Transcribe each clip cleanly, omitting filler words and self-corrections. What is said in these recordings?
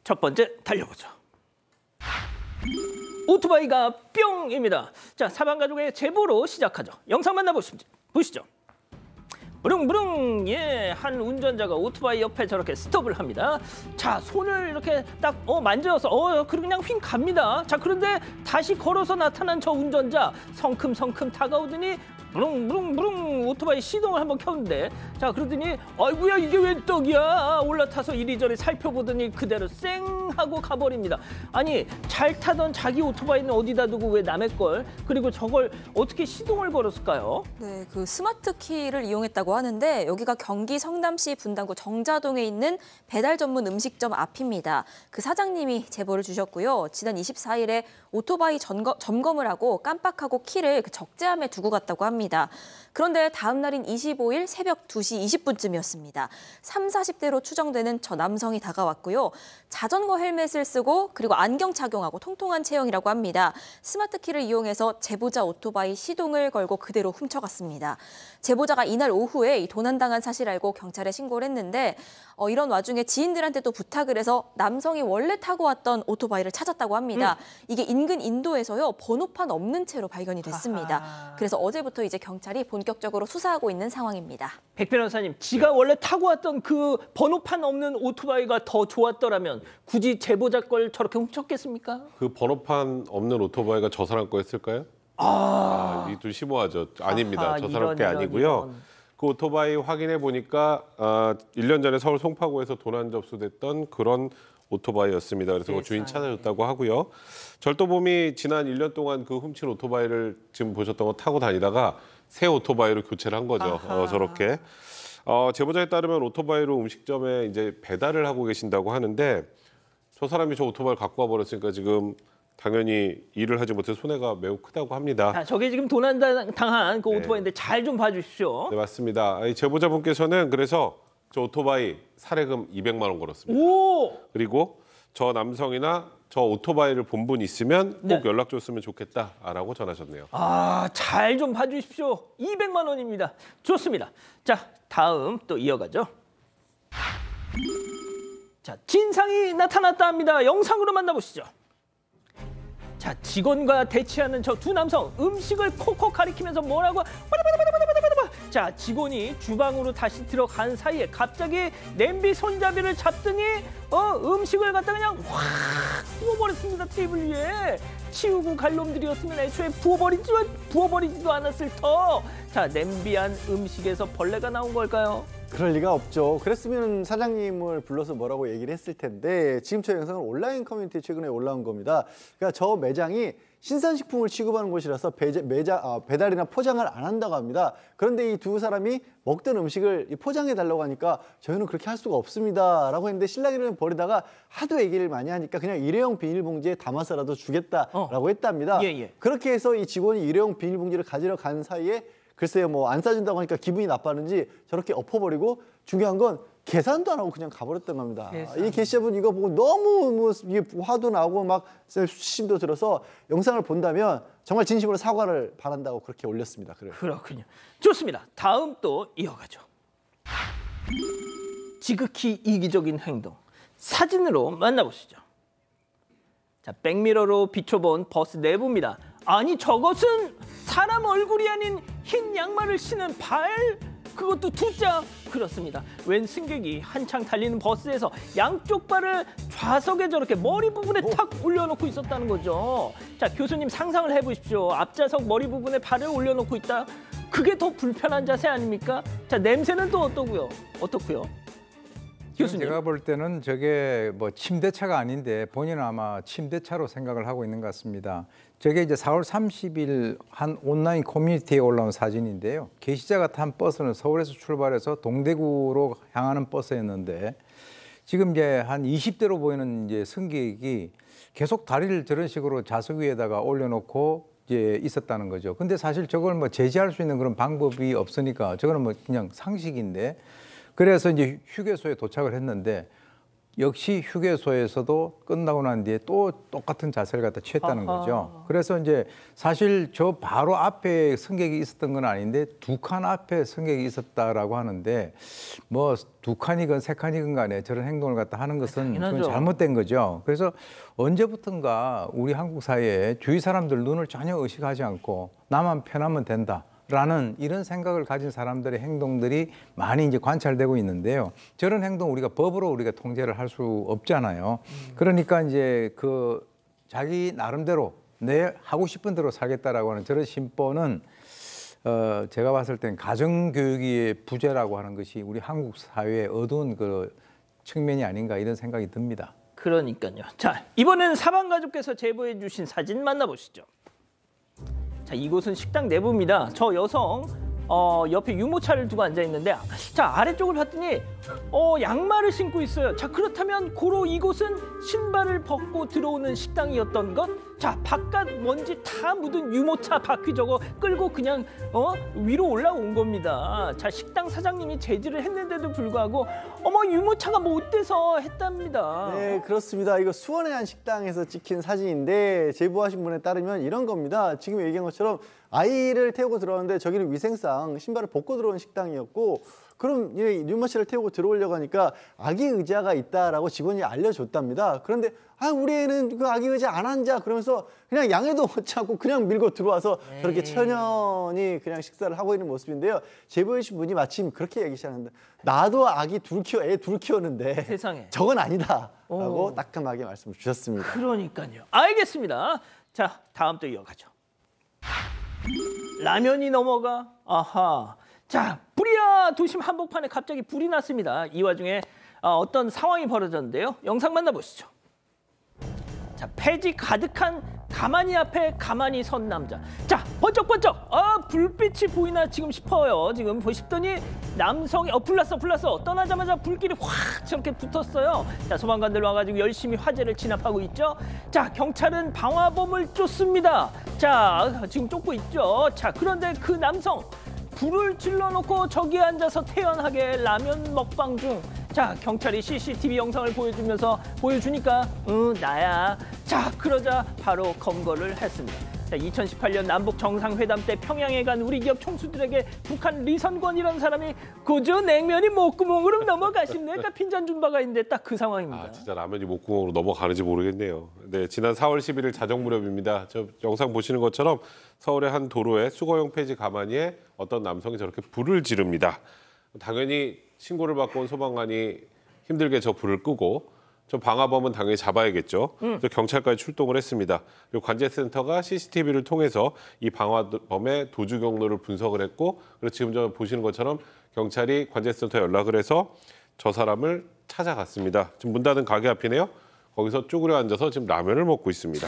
첫 번째 달려보죠. 오토바이가 뿅입니다. 자, 사방가족의 제보로 시작하죠. 영상 보시죠. 부릉부릉. 예, 한 운전자가 오토바이 옆에 저렇게 스톱을 합니다. 자, 손을 이렇게 딱 만져서 그냥 휙 갑니다. 자, 그런데 다시 걸어서 나타난 저 운전자 성큼성큼 다가오더니 부릉부릉부릉 오토바이 시동을 한번 켰는데, 자, 그러더니 아이고야 이게 웬 떡이야. 올라타서 이리저리 살펴보더니 그대로 쌩 하고 가버립니다. 아니, 잘 타던 자기 오토바이는 어디다 두고 왜 남의 걸, 그리고 저걸 어떻게 시동을 걸었을까요? 네, 그 스마트 키를 이용했다고 하는데 여기가 경기 성남시 분당구 정자동에 있는 배달 전문 음식점 앞입니다. 그 사장님이 제보를 주셨고요. 지난 24일에 오토바이 점검을 하고 깜빡하고 키를 그 적재함에 두고 갔다고 합니다. 그런데 다음 날인 25일 새벽 2시 20분쯤이었습니다. 3, 40대로 추정되는 저 남성이 다가왔고요. 자전거 헬멧을 쓰고 그리고 안경 착용하고 통통한 체형이라고 합니다. 스마트 키를 이용해서 제보자 오토바이 시동을 걸고 그대로 훔쳐갔습니다. 제보자가 이날 오후에 도난당한 사실을 알고 경찰에 신고를 했는데 이런 와중에 지인들한테도 부탁을 해서 남성이 원래 타고 왔던 오토바이를 찾았다고 합니다. 이게 인근 인도에서요, 번호판 없는 채로 발견이 됐습니다. 아하. 그래서 어제부터 이제 경찰이 본격적으로 수사하고 있는 상황입니다. 백 변호사님, 지가 원래 타고 왔던 그 번호판 없는 오토바이가 더 좋았더라면 굳이 제보자 걸 저렇게 훔쳤겠습니까? 그 번호판 없는 오토바이가 저 사람 거였을까요? 이게 좀 심오하죠. 아닙니다. 아하, 저 사람 게 아니고요. 이런. 그 오토바이 확인해 보니까 1년 전에 서울 송파구에서 도난 접수됐던 그런 오토바이였습니다. 그래서 그 주인 찾아줬다고 하고요. 절도범이 지난 1년 동안 그 훔친 오토바이를 지금 보셨던 거 타고 다니다가 새 오토바이로 교체를 한 거죠. 저렇게. 제보자에 따르면 오토바이로 음식점에 이제 배달을 하고 계신다고 하는데, 저 사람이 저 오토바이를 갖고 와버렸으니까 지금 당연히 일을 하지 못해서 손해가 매우 크다고 합니다. 자, 저게 지금 도난당한 그 오토바이인데 잘 좀 봐주십시오. 네, 맞습니다. 이 제보자분께서는 그래서 저 오토바이 사례금 200만 원 걸었습니다. 오! 그리고 저 남성이나 저 오토바이를 본 분 있으면 꼭 연락 줬으면 좋겠다라고 전하셨네요. 잘 좀 봐주십시오. 200만 원입니다. 좋습니다. 자, 다음 또 이어가죠. 자, 진상이 나타났다 합니다. 영상으로 만나보시죠. 자, 직원과 대치하는 저 두 남성, 음식을 콕콕 가리키면서 뭐라고. 자, 직원이 주방으로 다시 들어간 사이에 갑자기 냄비 손잡이를 잡더니 음식을 갖다 그냥 확 부어버렸습니다. 테이블 위에. 치우고 갈 놈들이었으면 애초에 부어버리지도 않았을 터. 자, 냄비 안 음식에서 벌레가 나온 걸까요? 그럴 리가 없죠. 그랬으면 사장님을 불러서 뭐라고 얘기를 했을 텐데, 지금 저 영상은 온라인 커뮤니티에 최근에 올라온 겁니다. 그러니까 저 매장이 신선식품을 취급하는 곳이라서 배달이나 포장을 안 한다고 합니다. 그런데 이 두 사람이 먹던 음식을 포장해 달라고 하니까 저희는 그렇게 할 수가 없습니다 라고 했는데, 신랑이랑 버리다가 하도 얘기를 많이 하니까 그냥 일회용 비닐봉지에 담아서라도 주겠다라고 했답니다. 그렇게 해서 이 직원이 일회용 비닐봉지를 가지러 간 사이에 글쎄요, 뭐 안 싸준다고 하니까 기분이 나빴는지 저렇게 엎어버리고, 중요한 건 계산도 안 하고 그냥 가버렸던 겁니다. 이 게시자분 이거 보고 너무 이게 화도 나고 막 수치심도 들어서 영상을 본다면 정말 진심으로 사과를 바란다고 그렇게 올렸습니다. 그렇군요. 좋습니다. 다음 또 이어가죠. 지극히 이기적인 행동, 사진으로 만나보시죠. 자, 백미러로 비춰본 버스 내부입니다. 아니, 저것은 사람 얼굴이 아닌 흰 양말을 신은 발? 그것도 두 짝. 그렇습니다. 웬 승객이 한창 달리는 버스에서 양쪽 발을 좌석에 저렇게 머리 부분에 탁 올려놓고 있었다는 거죠. 자, 교수님 상상을 해보십시오. 앞좌석 머리 부분에 발을 올려놓고 있다? 그게 더 불편한 자세 아닙니까? 자, 냄새는 또 어떻고요? 교수님. 제가 볼 때는 저게 뭐 침대차가 아닌데 본인은 아마 침대차로 생각을 하고 있는 것 같습니다. 저게 이제 4월 30일 한 온라인 커뮤니티에 올라온 사진인데요. 게시자가 탄 버스는 서울에서 출발해서 동대구로 향하는 버스였는데, 지금 이제 한 20대로 보이는 이제 승객이 계속 다리를 저런 식으로 좌석 위에다가 올려놓고 이제 있었다는 거죠. 근데 사실 저걸 뭐 제지할 수 있는 그런 방법이 없으니까 저거는 뭐 그냥 상식인데, 그래서 이제 휴게소에 도착을 했는데 역시 휴게소에서도 끝나고 난 뒤에 또 똑같은 자세를 갖다 취했다는 거죠. 그래서 이제 사실 저 바로 앞에 승객이 있었던 건 아닌데 2칸 앞에 승객이 있었다라고 하는데 뭐 2칸이건 3칸이건 간에 저런 행동을 갖다 하는 것은 그건 잘못된 거죠. 그래서 언제부턴가 우리 한국 사회에 주위 사람들 눈을 전혀 의식하지 않고 나만 편하면 된다. 라는 이런 생각을 가진 사람들의 행동들이 많이 이제 관찰되고 있는데요. 저런 행동 우리가 법으로 우리가 통제를 할 수 없잖아요. 그러니까 이제 그 자기 나름대로 내 하고 싶은 대로 살겠다라고 하는 저런 심보는 제가 봤을 땐 가정교육의 부재라고 하는 것이 우리 한국 사회의 어두운 그 측면이 아닌가 이런 생각이 듭니다. 그러니까요. 자, 이번에는 사방가족께서 제보해 주신 사진 만나보시죠. 자, 이곳은 식당 내부입니다. 저 여성 옆에 유모차를 두고 앉아 있는데, 자, 아래쪽을 봤더니 양말을 신고 있어요. 자, 그렇다면 고로 이곳은 신발을 벗고 들어오는 식당이었던 것? 자, 바깥 먼지 다 묻은 유모차 바퀴 저거 끌고 그냥 위로 올라온 겁니다. 자, 식당 사장님이 제지를 했는데도 불구하고 유모차가 뭐 어때서 했답니다. 네, 그렇습니다. 이거 수원의 한 식당에서 찍힌 사진인데 제보하신 분에 따르면 이런 겁니다. 지금 얘기한 것처럼 아이를 태우고 들어왔는데 저기는 위생상 신발을 벗고 들어온 식당이었고, 그럼 유모차를 태우고 들어오려고 하니까 아기 의자가 있다라고 직원이 알려줬답니다. 그런데 우리 애는 그 아기 의자 안 앉아 그러면서 그냥 양해도 못 찾고 그냥 밀고 들어와서 저렇게 천연히 그냥 식사를 하고 있는 모습인데요. 제보해 주신 분이 마침 그렇게 얘기하셨는데, 나도 아기 애 둘 키웠는데 세상에 저건 아니다라고 따끔하게 말씀을 주셨습니다. 그러니까요. 알겠습니다. 자, 다음 또 이어가죠. 라면이 넘어가. 아하. 자, 불이야 도심 한복판에 갑자기 불이 났습니다. 이 와중에 어떤 상황이 벌어졌는데요. 영상 만나보시죠. 자, 폐지 가득한 가만히 앞에 가만히 선 남자. 자, 번쩍번쩍 불빛이 보이나 지금 싶어요. 지금 보시더니 남성이 불났어. 떠나자마자 불길이 확 저렇게 붙었어요. 자, 소방관들 와가지고 열심히 화재를 진압하고 있죠. 자, 경찰은 방화범을 쫓습니다. 자, 지금 쫓고 있죠. 자, 그런데 그 남성 불을 질러놓고 저기에 앉아서 태연하게 라면 먹방 중. 자, 경찰이 CCTV 영상을 보여주니까 나야. 자, 그러자 바로 검거를 했습니다. 자, 2018년 남북 정상회담 때 평양에 간 우리 기업 총수들에게 북한 리선권이라는 사람이 그저 냉면이 목구멍으로 넘어가십니까? 핀잔 준 바가 있는데 딱 그 상황입니다. 진짜 라면이 목구멍으로 넘어가는지 모르겠네요. 네, 지난 4월 11일 자정 무렵입니다. 저 영상 보시는 것처럼 서울의 한 도로에 수거용 폐지 가마니에 어떤 남성이 저렇게 불을 지릅니다. 당연히 신고를 받고 온 소방관이 힘들게 저 불을 끄고 저 방화범은 당연히 잡아야겠죠. 그래서 경찰까지 출동을 했습니다. 그리고 관제센터가 CCTV를 통해서 이 방화범의 도주 경로를 분석을 했고, 그리고 지금 저 보시는 것처럼 경찰이 관제센터에 연락을 해서 저 사람을 찾아갔습니다. 지금 문 닫은 가게 앞이네요. 거기서 쪼그려 앉아서 지금 라면을 먹고 있습니다.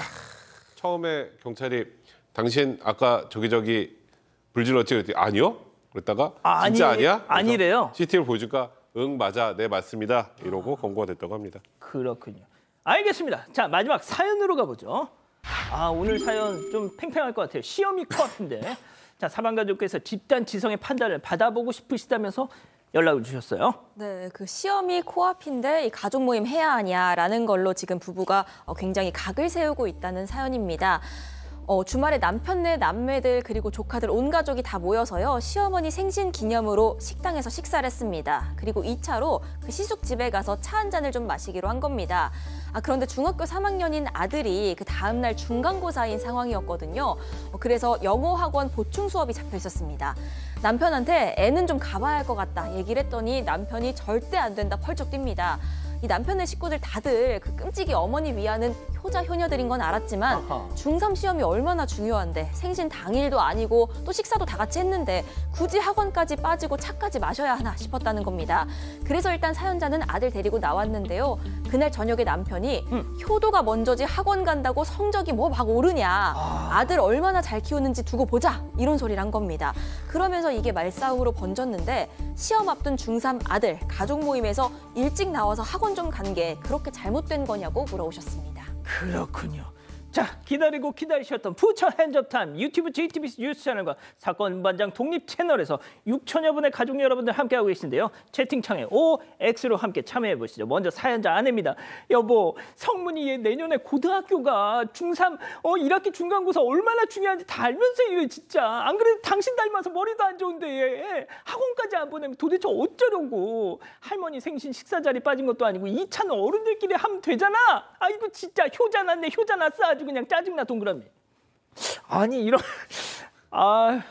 처음에 경찰이 당신 아까 저기 불 질렀지? 그랬더니 아니요? 그랬다가 진짜 아니야? 아니래요. CCTV를 보여줄까? 응, 맞아. 네, 맞습니다. 이러고 검거가 됐다고 합니다. 그렇군요. 알겠습니다. 자, 마지막 사연으로 가보죠. 오늘 사연 좀 팽팽할 것 같아요. 시험이 코앞인데. 자, 사방가족께서 집단 지성의 판단을 받아보고 싶으시다면서 연락을 주셨어요. 네, 그 시험이 코앞인데 이 가족 모임 해야 하냐라는 걸로 지금 부부가 굉장히 각을 세우고 있다는 사연입니다. 주말에 남편네 남매들 그리고 조카들 온 가족이 다 모여서요. 시어머니 생신 기념으로 식당에서 식사를 했습니다. 그리고 2차로 그 시숙집에 가서 차 한 잔을 좀 마시기로 한 겁니다. 그런데 중학교 3학년인 아들이 그 다음 날 중간고사인 상황이었거든요. 그래서 영어 학원 보충 수업이 잡혀 있었습니다. 남편한테 애는 좀 가봐야 할 것 같다 얘기를 했더니 남편이 절대 안 된다 펄쩍 뜁니다. 이 남편네 식구들 다들 그 끔찍이 어머니 위하는 효자 효녀들인 건 알았지만 중3 시험이 얼마나 중요한데 생신 당일도 아니고 또 식사도 다 같이 했는데 굳이 학원까지 빠지고 차까지 마셔야 하나 싶었다는 겁니다. 그래서 일단 사연자는 아들 데리고 나왔는데요. 그날 저녁에 남편이 효도가 먼저지 학원 간다고 성적이 뭐 막 오르냐. 아들 얼마나 잘 키우는지 두고 보자. 이런 소리를 한 겁니다. 그러면서 이게 말싸움으로 번졌는데 시험 앞둔 중3 아들 가족 모임에서 일찍 나와서 학원 좀 간 게 그렇게 잘못된 거냐고 물어오셨습니다. 그렇군요. 자, 기다리고 기다리셨던 푸처 핸즈업 타임 유튜브 JTBC 뉴스 채널과 사건 반장 독립 채널에서 6천여 분의 가족 여러분들 함께하고 계신데요. 채팅창에 OX로 함께 참여해 보시죠. 먼저 사연자 아내입니다. 여보, 성문이 얘 내년에 고등학교가 중3 1학기 중간고사 얼마나 중요한지 다 알면서 이래 진짜. 안 그래도 당신 닮아서 머리도 안 좋은데 얘 학원까지 안 보내면 도대체 어쩌려고. 할머니 생신 식사 자리 빠진 것도 아니고 이 차는 어른들끼리 하면 되잖아. 아이고 진짜 효자 났네. 효자 났어. 아주 그냥 짜증나 동그라미. 아니 이런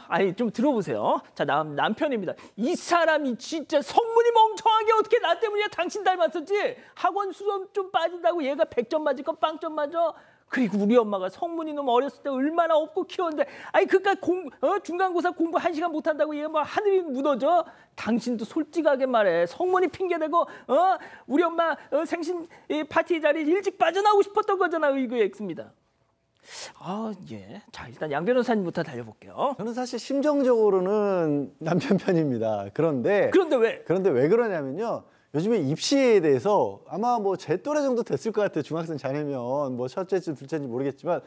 아니 좀 들어보세요. 자, 남편입니다. 이 사람이 진짜 성문이 멍청하게 어떻게 나 때문이야. 당신 닮았었지. 학원 수업 좀 빠진다고 얘가 100점 맞을 거 빵점 맞아. 그리고 우리 엄마가 성문이 너무 어렸을 때 얼마나 업고 키웠는데 아니 그깟 중간고사 공부 1시간 못한다고 얘가 뭐 하늘이 무너져. 당신도 솔직하게 말해. 성문이 핑계대고 우리 엄마 생신 파티 자리 일찍 빠져나오고 싶었던 거잖아. 의그 X입니다. 예. 자, 일단 양 변호사님부터 달려볼게요. 저는 사실 심정적으로는 남편 편입니다. 그런데 왜 그러냐면요. 요즘에 입시에 대해서 아마 뭐 제 또래 정도 됐을 것 같아요. 중학생 자녀면 뭐 첫째인지 둘째인지 모르겠지만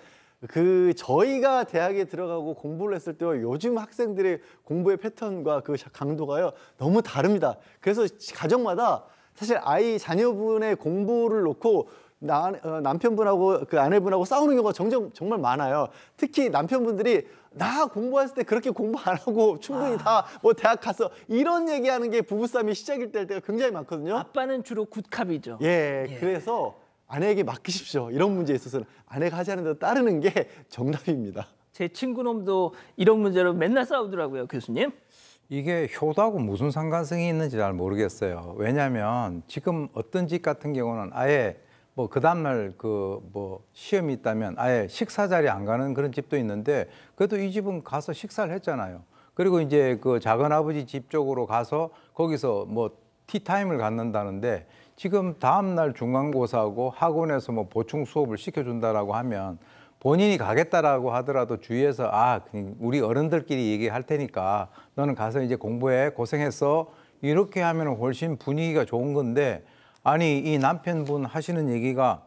저희가 대학에 들어가고 공부를 했을 때와 요즘 학생들의 공부의 패턴과 그 강도가요 너무 다릅니다. 그래서 가정마다 사실 자녀분의 공부를 놓고 남편분하고 그 아내분하고 싸우는 경우가 정말 많아요. 특히 남편분들이 나 공부했을 때 그렇게 공부 안 하고 충분히 다 뭐 대학 가서 이런 얘기하는 게 부부싸움이 시작일 때가 굉장히 많거든요. 아빠는 주로 굿캅이죠. 예. 그래서 아내에게 맡기십시오. 이런 문제에 있어서는 아내가 하지 않는 대로 따르는 게 정답입니다. 제 친구놈도 이런 문제로 맨날 싸우더라고요, 교수님. 이게 효도하고 무슨 상관성이 있는지 잘 모르겠어요. 왜냐하면 지금 어떤 집 같은 경우는 아예 뭐 그 다음날 시험이 있다면 아예 식사 자리에 안 가는 그런 집도 있는데 그래도 이 집은 가서 식사를 했잖아요. 그리고 이제 그 작은 아버지 집 쪽으로 가서 거기서 뭐 티타임을 갖는다는데 지금 다음날 중간고사하고 학원에서 뭐 보충 수업을 시켜준다라고 하면 본인이 가겠다라고 하더라도 주위에서 우리 어른들끼리 얘기할 테니까 너는 가서 이제 공부해 고생했어 이렇게 하면 훨씬 분위기가 좋은 건데 아니 이 남편분 하시는 얘기가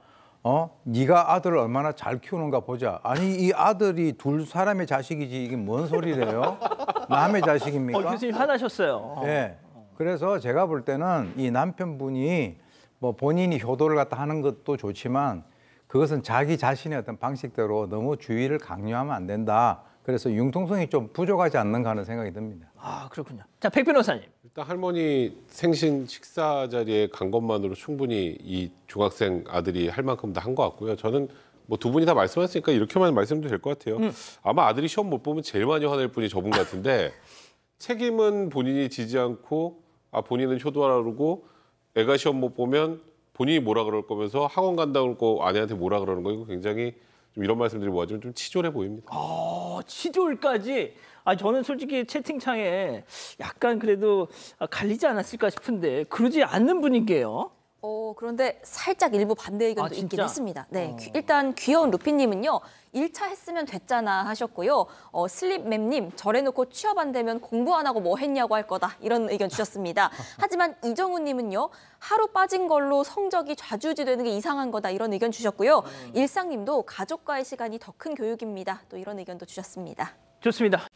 네가 아들을 얼마나 잘 키우는가 보자. 아니 이 아들이 둘 사람의 자식이지 이게 뭔 소리래요? 남의 자식입니까? 교수님 화나셨어요. 네. 그래서 제가 볼 때는 이 남편분이 뭐 본인이 효도를 갖다 하는 것도 좋지만 그것은 자기 자신의 어떤 방식대로 너무 주의를 강요하면 안 된다. 그래서 융통성이 좀 부족하지 않는가 하는 생각이 듭니다. 그렇군요. 자, 백 변호사님. 일단 할머니 생신 식사 자리에 간 것만으로 충분히 이 중학생 아들이 할 만큼 다 한 것 같고요. 저는 뭐 두 분이 다 말씀하셨으니까 이렇게만 말씀드려도 될 것 같아요. 아마 아들이 시험 못 보면 제일 많이 화낼 분이 저분 같은데 책임은 본인이 지지 않고 본인은 효도하라고 애가 시험 못 보면 본인이 뭐라 그럴 거면서 학원 간다고 그러고 아내한테 뭐라 그러는 거 이거 굉장히 좀 이런 말씀드리고 뭐하지만 좀 치졸해 보입니다. 치졸까지? 저는 솔직히 채팅창에 약간 그래도 갈리지 않았을까 싶은데 그러지 않는 분위기예요. 그런데 살짝 일부 반대 의견도 있긴 했습니다. 네, 일단 귀여운 루피님은요. 1차 했으면 됐잖아 하셨고요. 슬립맵님 절해놓고 취업 안 되면 공부 안 하고 뭐 했냐고 할 거다. 이런 의견 주셨습니다. 하지만 이정우님은요. 하루 빠진 걸로 성적이 좌지우지되는 게 이상한 거다. 이런 의견 주셨고요. 일상님도 가족과의 시간이 더 큰 교육입니다. 또 이런 의견도 주셨습니다. 좋습니다.